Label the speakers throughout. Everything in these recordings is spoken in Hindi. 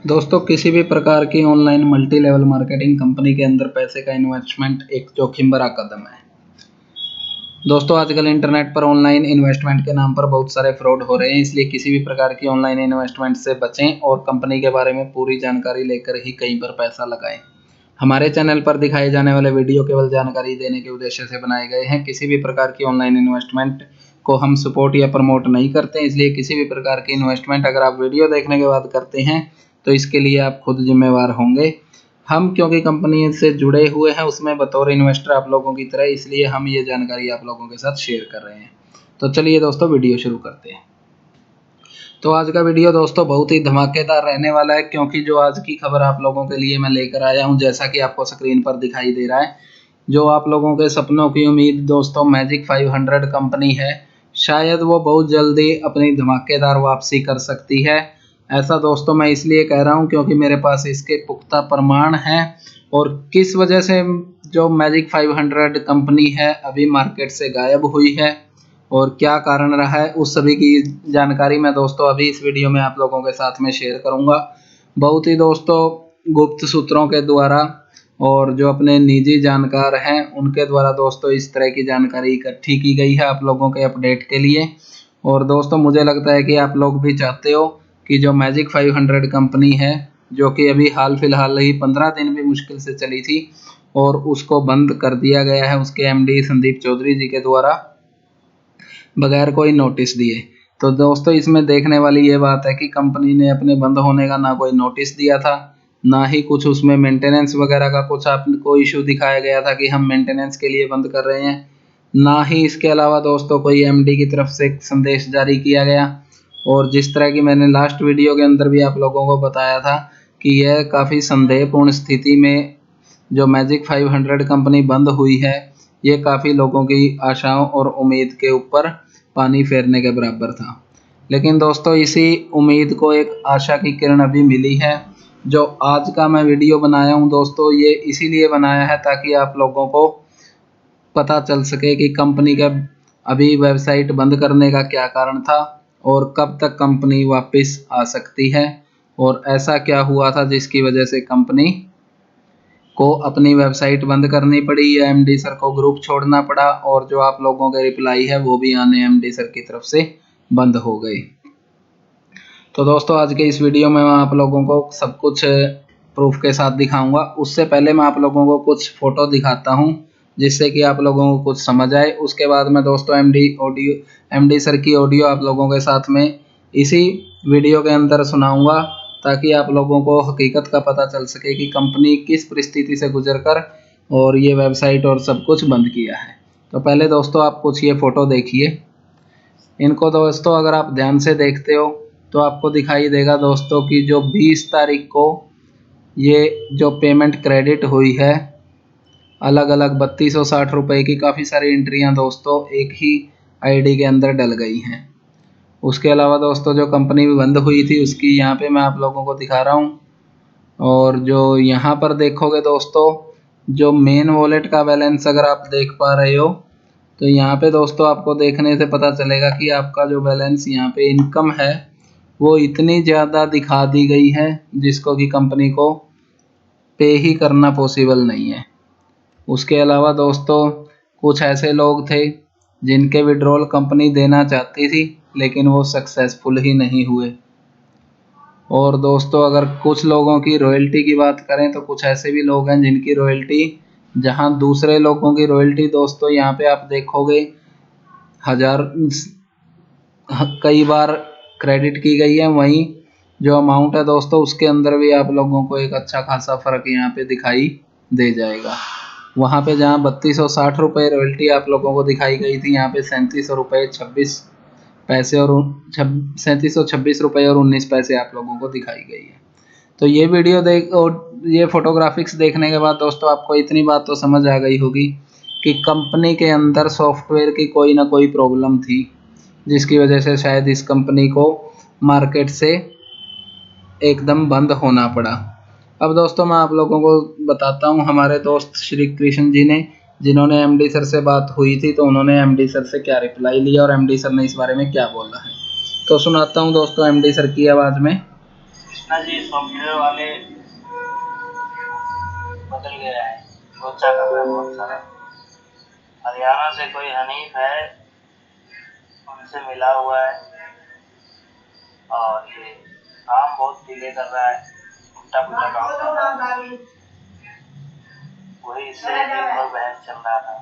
Speaker 1: दोस्तों किसी भी प्रकार की online multi level marketing company के अंदर पैसे का इन्वेस्टमेंट एक जोखिम भरा कदम है। दोस्तों आजकल इंटरनेट पर ऑनलाइन इन्वेस्टमेंट के नाम पर बहुत सारे फ्रॉड हो रहे हैं, इसलिए किसी भी प्रकार की ऑनलाइन इन्वेस्टमेंट से बचें और कंपनी के बारे में पूरी जानकारी लेकर ही कहीं पर पैसा लगाएं। हमारे चैनल पर दिखाए जाने वाले वीडियो केवल जानकारी देने के उद्देश्य से बनाए गए हैं। किसी भी प्रकार की ऑनलाइन इन्वेस्टमेंट को हम सपोर्ट या प्रमोट नहीं करते, इसलिए किसी भी प्रकार की इन्वेस्टमेंट अगर आप वीडियो देखने के बाद करते हैं तो इसके लिए आप खुद जिम्मेवार होंगे। हम क्योंकि कंपनी से जुड़े हुए हैं उसमें बतौर इन्वेस्टर आप लोगों की तरह, इसलिए हम ये जानकारी आप लोगों के साथ शेयर कर रहे हैं। तो चलिए दोस्तों वीडियो शुरू करते हैं। तो आज का वीडियो दोस्तों बहुत ही धमाकेदार रहने वाला है, क्योंकि जो आज की खबर आप लोगों के लिए मैं लेकर आया हूं, जैसा कि आपको स्क्रीन पर दिखाई दे रहा है, जो आप लोगों के सपनों की उम्मीद दोस्तों मैजिक 500 कंपनी है। शायद वो बहुत जल्दी अपनी धमाकेदार वापसी कर सकती है। ऐसा दोस्तों मैं इसलिए कह रहा हूं क्योंकि मेरे पास इसके पुख्ता प्रमाण हैं। और किस वजह से जो मैजिक 500 कंपनी है अभी मार्केट से गायब हुई है और क्या कारण रहा है, उस सभी की जानकारी मैं दोस्तों अभी इस वीडियो में आप लोगों के साथ में शेयर करूंगा। बहुत ही दोस्तों गुप्त सूत्रों के द्वारा और जो अपने निजी जानकार हैं उनके द्वारा दोस्तों इस तरह की जानकारी इकट्ठी की गई है आप लोगों के अपडेट के लिए। और दोस्तों मुझे लगता है कि आप लोग भी चाहते हो कि जो मैजिक 500 कंपनी है, जो कि अभी हाल फिलहाल ही 15 दिन भी मुश्किल से चली थी और उसको बंद कर दिया गया है उसके एमडी संदीप चौधरी जी के द्वारा बगैर कोई नोटिस दिए। तो दोस्तों इसमें देखने वाली ये बात है कि कंपनी ने अपने बंद होने का ना कोई नोटिस दिया था, ना ही कुछ उसमें मेंटेनेंस वगैरह का कुछ आपको इशू दिखाया गया था कि हम मेंटेनेंस के लिए बंद कर रहे हैं, ना ही इसके अलावा दोस्तों कोई एमडी की तरफ से संदेश जारी किया गया। और जिस तरह की मैंने लास्ट वीडियो के अंदर भी आप लोगों को बताया था कि यह काफ़ी संदेहपूर्ण स्थिति में जो मैजिक 500 कंपनी बंद हुई है, ये काफ़ी लोगों की आशाओं और उम्मीद के ऊपर पानी फेरने के बराबर था। लेकिन दोस्तों इसी उम्मीद को एक आशा की किरण अभी मिली है। जो आज का मैं वीडियो बनाया हूँ दोस्तों, ये इसीलिए बनाया है ताकि आप लोगों को पता चल सके कि कंपनी का अभी वेबसाइट बंद करने का क्या कारण था और कब तक कंपनी वापस आ सकती है, और ऐसा क्या हुआ था जिसकी वजह से कंपनी को अपनी वेबसाइट बंद करनी पड़ी या एमडी सर को ग्रुप छोड़ना पड़ा, और जो आप लोगों के रिप्लाई है वो भी आने एमडी सर की तरफ से बंद हो गई। तो दोस्तों आज के इस वीडियो में मैं आप लोगों को सब कुछ प्रूफ के साथ दिखाऊंगा। उससे पहले मैं आप लोगों को कुछ फोटो दिखाता हूं जिससे कि आप लोगों को कुछ समझ आए। उसके बाद मैं दोस्तों एमडी सर की ऑडियो आप लोगों के साथ में इसी वीडियो के अंदर सुनाऊंगा, ताकि आप लोगों को हकीकत का पता चल सके कि कंपनी किस परिस्थिति से गुजरकर और ये वेबसाइट और सब कुछ बंद किया है। तो पहले दोस्तों आप कुछ ये फ़ोटो देखिए। इनको दोस्तों अगर आप ध्यान से देखते हो तो आपको दिखाई देगा दोस्तों कि जो 20 तारीख को ये जो पेमेंट क्रेडिट हुई है अलग अलग 3260 रुपये की काफ़ी सारी एंट्रियां दोस्तों एक ही आईडी के अंदर डल गई हैं। उसके अलावा दोस्तों जो कंपनी भी बंद हुई थी उसकी यहाँ पे मैं आप लोगों को दिखा रहा हूँ। और जो यहाँ पर देखोगे दोस्तों, जो मेन वॉलेट का बैलेंस अगर आप देख पा रहे हो तो यहाँ पे दोस्तों आपको देखने से पता चलेगा कि आपका जो बैलेंस यहाँ पे इनकम है वो इतनी ज़्यादा दिखा दी गई है जिसको कि कंपनी को पे ही करना पॉसिबल नहीं है। उसके अलावा दोस्तों कुछ ऐसे लोग थे जिनके विड्रॉल कंपनी देना चाहती थी लेकिन वो सक्सेसफुल ही नहीं हुए। और दोस्तों अगर कुछ लोगों की रॉयल्टी की बात करें तो कुछ ऐसे भी लोग हैं जिनकी रॉयल्टी, जहां दूसरे लोगों की रॉयल्टी दोस्तों यहाँ पे आप देखोगे हजार कई बार क्रेडिट की गई है, वहीं जो अमाउंट है दोस्तों उसके अंदर भी आप लोगों को एक अच्छा खासा फर्क यहाँ पे दिखाई दे जाएगा। वहाँ पे जहाँ 3260 रुपये रॉयल्टी आप लोगों को दिखाई गई थी, यहाँ पे 3700 रुपये 26 पैसे और 3726 रुपये और 19 पैसे आप लोगों को दिखाई गई है। तो ये वीडियो देख और ये फोटोग्राफिक्स देखने के बाद दोस्तों आपको इतनी बात तो समझ आ गई होगी कि कंपनी के अंदर सॉफ्टवेयर की कोई ना कोई प्रॉब्लम थी, जिसकी वजह से शायद इस कंपनी को मार्केट से एकदम बंद होना पड़ा। अब दोस्तों मैं आप लोगों को बताता हूँ हमारे दोस्त श्री कृष्ण जी ने, जिन्होंने एमडी सर से बात हुई थी, तो उन्होंने एमडी सर से क्या रिप्लाई लिया और एमडी सर ने इस बारे में क्या बोला है। तो सुनाता हूँ दोस्तों एमडी सर की आवाज़ में।
Speaker 2: कृष्णा जी सॉफ्टवेयर वाले बदल गया है, लोचा कर रहा है बहुत सारा। हरियाणा से कोई हनीफ है, उनसे मिला हुआ है और ये काम बहुत डिले कर रहा है, उल्टा पुल्टा काम कर रहा है। वही इससे एक और बहस चल रहा था,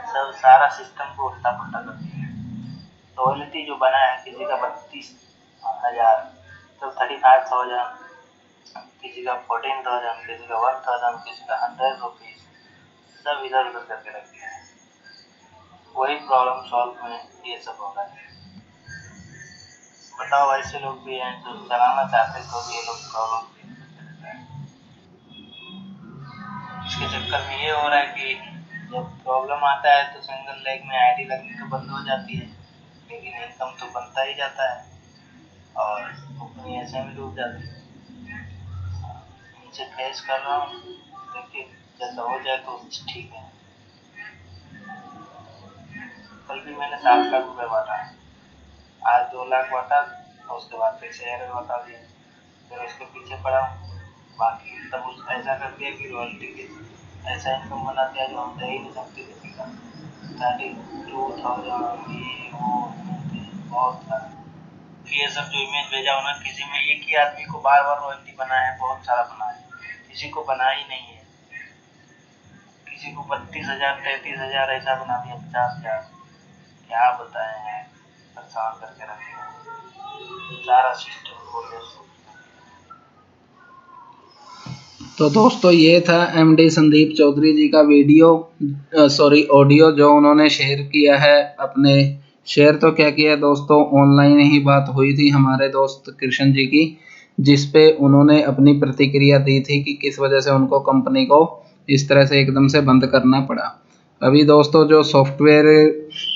Speaker 2: सब सारा सिस्टम को उल्टा पुल्टा कर दिया। रॉयल्टी जो बना है किसी का 32,000, तो 35,000, किसी का 14,000, किसी का 1,000, किसी का 100 रुपीज, सब इधर उधर करके रख दिया है। वही प्रॉब्लम सॉल्व में ये सब हो रहा है। बताओ, ऐसे लोग भी हैं जो चलाना चाहते तो भी ये लोग प्रॉब्लम फेस करते हैं। इसके चक्कर में ये हो रहा है कि जब प्रॉब्लम आता है तो सिंगल लेग में आईडी लगनी तो बंद हो जाती है, लेकिन इनकम तो बनता ही जाता है और कंपनी ऐसे में डूब जाती है। इनसे फेस कर रहा हूँ, देखिए जैसा हो जाए तो ठीक है। कल भी मैंने 7 लाख रुपए बांटा है, आज 2 लाख बांटा और उसके बाद फिर से एरर बता दिया, फिर उसके पीछे पड़ा। बाकी तब उस ऐसा कर दिया कि रॉयल्टी के ऐसा इनकम बना दिया जो हम दे ही नहीं सकते किसी का। 32,000 ये वो बहुत था। ये सब जो इमेज भेजा उन्होंने किसी में एक ही आदमी को बार बार रॉयल्टी बना है, बहुत सारा बना है, किसी को बना ही नहीं है। किसी को 32,000 33,000 ऐसा बना दिया, 50,000। क्या बताएं यार, परेशान करके रखे सारा सिस्टम को।
Speaker 1: तो दोस्तों ये था एमडी संदीप चौधरी जी का ऑडियो जो उन्होंने शेयर किया है अपने। शेयर तो क्या किया दोस्तों, ऑनलाइन ही बात हुई थी हमारे दोस्त कृष्ण जी की, जिस पे उन्होंने अपनी प्रतिक्रिया दी थी कि किस वजह से उनको कंपनी को इस तरह से एकदम से बंद करना पड़ा। अभी दोस्तों जो सॉफ्टवेयर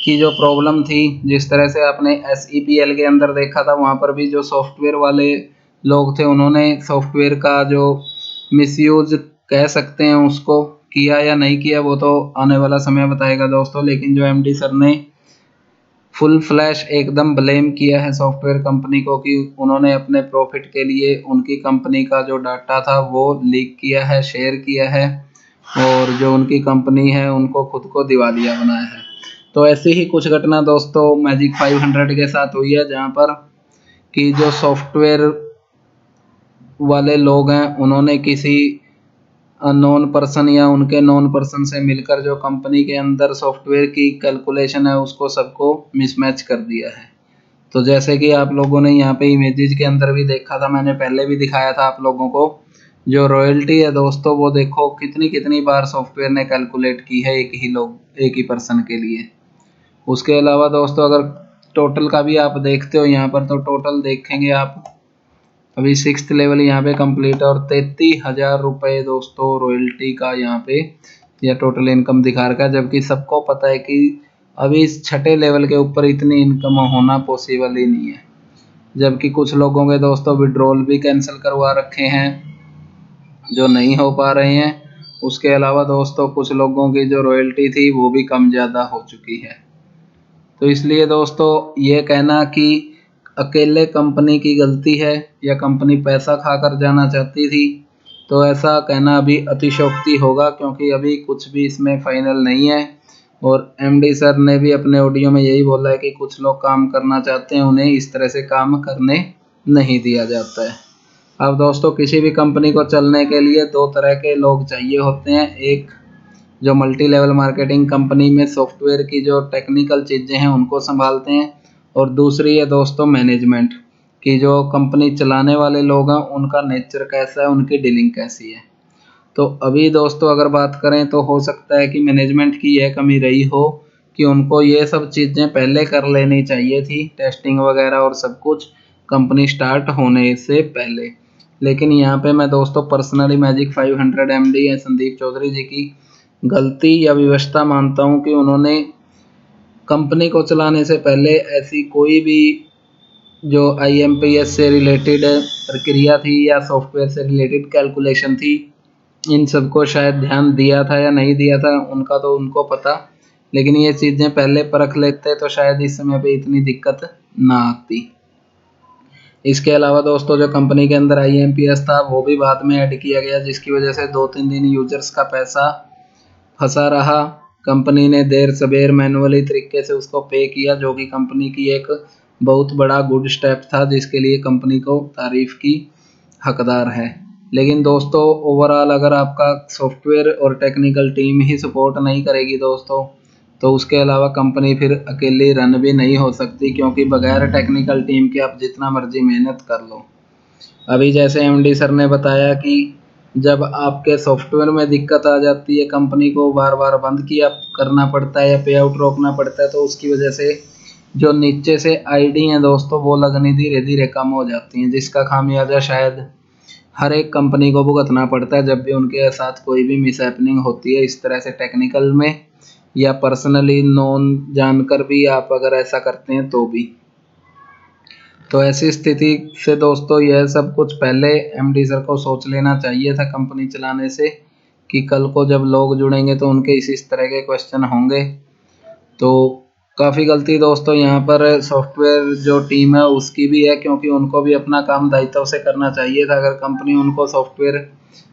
Speaker 1: की जो प्रॉब्लम थी, जिस तरह से आपने SEPL के अंदर देखा था, वहाँ पर भी जो सॉफ्टवेयर वाले लोग थे उन्होंने सॉफ्टवेयर का जो मिसयूज कह सकते हैं उसको, किया या नहीं किया वो तो आने वाला समय बताएगा दोस्तों। लेकिन जो एमडी सर ने फुल फ्लैश एकदम ब्लेम किया है सॉफ्टवेयर कंपनी को कि उन्होंने अपने प्रॉफिट के लिए उनकी कंपनी का जो डाटा था वो लीक किया है, शेयर किया है, और जो उनकी कंपनी है उनको खुद को दिवालिया बनाया है। तो ऐसी ही कुछ घटना दोस्तों मैजिक 500 के साथ हुई है, जहाँ पर कि जो सॉफ्टवेयर वाले लोग हैं उन्होंने किसी नॉन पर्सन या उनके नॉन पर्सन से मिलकर जो कंपनी के अंदर सॉफ्टवेयर की कैलकुलेशन है उसको सबको मिसमैच कर दिया है। तो जैसे कि आप लोगों ने यहाँ पे इमेजेस के अंदर भी देखा था, मैंने पहले भी दिखाया था आप लोगों को, जो रॉयल्टी है दोस्तों वो देखो कितनी कितनी बार सॉफ्टवेयर ने कैलकुलेट की है एक ही पर्सन के लिए। उसके अलावा दोस्तों अगर टोटल का भी आप देखते हो यहाँ पर, तो टोटल देखेंगे आप, अभी 6th लेवल यहाँ पे कंप्लीट है और 33,000 रुपये दोस्तों रॉयल्टी का यहाँ पे यह टोटल इनकम दिखा रखा है। जबकि सबको पता है कि अभी इस 6ठे लेवल के ऊपर इतनी इनकम होना पॉसिबल ही नहीं है। जबकि कुछ लोगों के दोस्तों विड्रॉल भी कैंसिल करवा रखे हैं जो नहीं हो पा रहे हैं। उसके अलावा दोस्तों कुछ लोगों की जो रॉयल्टी थी वो भी कम ज़्यादा हो चुकी है। तो इसलिए दोस्तों ये कहना कि अकेले कंपनी की गलती है या कंपनी पैसा खाकर जाना चाहती थी, तो ऐसा कहना अभी अतिशयोक्ति होगा, क्योंकि अभी कुछ भी इसमें फाइनल नहीं है। और एमडी सर ने भी अपने ऑडियो में यही बोला है कि कुछ लोग काम करना चाहते हैं, उन्हें इस तरह से काम करने नहीं दिया जाता है। अब दोस्तों किसी भी कंपनी को चलने के लिए दो तरह के लोग चाहिए होते हैं, एक जो मल्टी लेवल मार्केटिंग कंपनी में सॉफ्टवेयर की जो टेक्निकल चीज़ें हैं उनको संभालते हैं, और दूसरी है दोस्तों मैनेजमेंट की, जो कंपनी चलाने वाले लोग हैं उनका नेचर कैसा है, उनकी डीलिंग कैसी है। तो अभी दोस्तों अगर बात करें तो हो सकता है कि मैनेजमेंट की यह कमी रही हो कि उनको ये सब चीज़ें पहले कर लेनी चाहिए थी, टेस्टिंग वगैरह और सब कुछ कंपनी स्टार्ट होने से पहले। लेकिन यहाँ पे मैं दोस्तों पर्सनली मैजिक 500 एमडी है संदीप चौधरी जी की गलती या विवशता मानता हूँ कि उन्होंने कंपनी को चलाने से पहले ऐसी कोई भी जो IMPS से रिलेटेड प्रक्रिया थी या सॉफ्टवेयर से रिलेटेड कैलकुलेशन थी, इन सबको शायद ध्यान दिया था या नहीं दिया था उनका तो उनको पता। लेकिन ये चीज़ें पहले परख लेते तो शायद इस समय पे इतनी दिक्कत ना आती। इसके अलावा दोस्तों जो कंपनी के अंदर IMPS था वो भी बाद में ऐड किया गया, जिसकी वजह से 2-3 दिन यूजर्स का पैसा फंसा रहा। कंपनी ने देर सबेर मैनुअली तरीके से उसको पे किया, जो कि कंपनी की एक बहुत बड़ा गुड स्टेप था, जिसके लिए कंपनी को तारीफ की हकदार है। लेकिन दोस्तों ओवरऑल अगर आपका सॉफ्टवेयर और टेक्निकल टीम ही सपोर्ट नहीं करेगी दोस्तों, तो उसके अलावा कंपनी फिर अकेली रन भी नहीं हो सकती, क्योंकि बगैर टेक्निकल टीम के आप जितना मर्जी मेहनत कर लो। अभी जैसे MD सर ने बताया कि जब आपके सॉफ्टवेयर में दिक्कत आ जाती है, कंपनी को बार बार बंद किया करना पड़ता है या पे आउट रोकना पड़ता है, तो उसकी वजह से जो नीचे से ID हैं दोस्तों वो लगनी धीरे धीरे कम हो जाती हैं, जिसका खामियाजा शायद हर एक कंपनी को भुगतना पड़ता है जब भी उनके साथ कोई भी मिसहैपनिंग होती है इस तरह से टेक्निकल में, या पर्सनली नोन जानकर भी आप अगर ऐसा करते हैं तो भी। तो ऐसी स्थिति से दोस्तों यह सब कुछ पहले MD सर को सोच लेना चाहिए था कंपनी चलाने से, कि कल को जब लोग जुड़ेंगे तो उनके इस तरह के क्वेश्चन होंगे। तो काफ़ी गलती दोस्तों यहाँ पर सॉफ्टवेयर जो टीम है उसकी भी है, क्योंकि उनको भी अपना काम दायित्व से करना चाहिए था। अगर कंपनी उनको सॉफ्टवेयर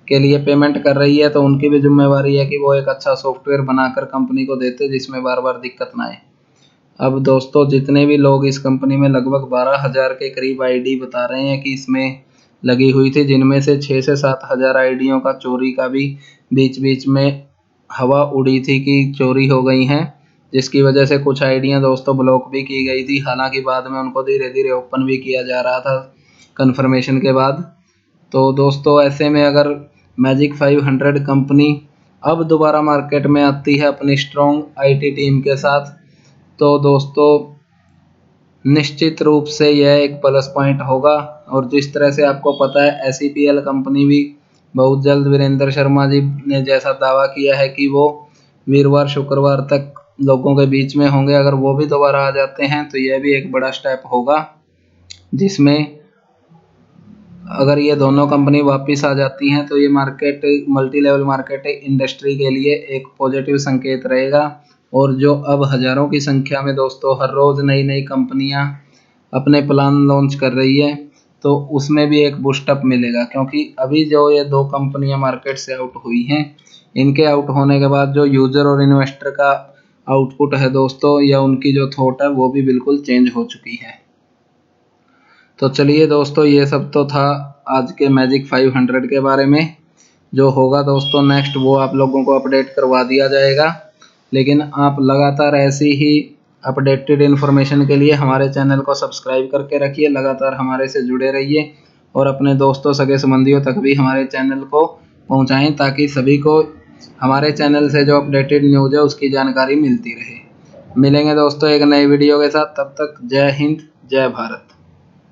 Speaker 1: के लिए पेमेंट कर रही है तो उनकी भी जिम्मेवारी है कि वो एक अच्छा सॉफ्टवेयर बनाकर कंपनी को देते जिसमें बार बार दिक्कत ना आए। अब दोस्तों जितने भी लोग इस कंपनी में लगभग 12,000 के करीब ID बता रहे हैं कि इसमें लगी हुई थी, जिनमें से 6 से 7,000 आईडियों का चोरी का भी बीच बीच में हवा उड़ी थी कि चोरी हो गई हैं, जिसकी वजह से कुछ आईडियां दोस्तों ब्लॉक भी की गई थी। हालांकि बाद में उनको धीरे धीरे ओपन भी किया जा रहा था कन्फर्मेशन के बाद। तो दोस्तों ऐसे में अगर मैजिक 500 कंपनी अब दोबारा मार्केट में आती है अपनी स्ट्रॉन्ग IT टीम के साथ, तो दोस्तों निश्चित रूप से यह एक प्लस पॉइंट होगा। और जिस तरह से आपको पता है SEPL कंपनी भी बहुत जल्द वीरेंद्र शर्मा जी ने जैसा दावा किया है कि वो वीरवार शुक्रवार तक लोगों के बीच में होंगे, अगर वो भी दोबारा आ जाते हैं तो यह भी एक बड़ा स्टेप होगा, जिसमें अगर ये दोनों कंपनी वापस आ जाती हैं तो ये market multi level market industry के लिए एक पॉजिटिव संकेत रहेगा। और जो अब हज़ारों की संख्या में दोस्तों हर रोज़ नई नई कंपनियां अपने प्लान लॉन्च कर रही है, तो उसमें भी एक बूस्टअप मिलेगा, क्योंकि अभी जो ये 2 कंपनियां मार्केट से आउट हुई हैं, इनके आउट होने के बाद जो यूज़र और इन्वेस्टर का आउटपुट है दोस्तों, या उनकी जो थॉट है वो भी बिल्कुल चेंज हो चुकी है। तो चलिए दोस्तों ये सब तो था आज के मैजिक 500 के बारे में। जो होगा दोस्तों नेक्स्ट वो आप लोगों को अपडेट करवा दिया जाएगा, लेकिन आप लगातार ऐसी ही अपडेटेड इन्फॉर्मेशन के लिए हमारे चैनल को सब्सक्राइब करके रखिए, लगातार हमारे से जुड़े रहिए और अपने दोस्तों सगे संबंधियों तक भी हमारे चैनल को पहुंचाएं, ताकि सभी को हमारे चैनल से जो अपडेटेड न्यूज़ है उसकी जानकारी मिलती रहे। मिलेंगे दोस्तों एक नई वीडियो के साथ, तब तक जय हिंद जय भारत।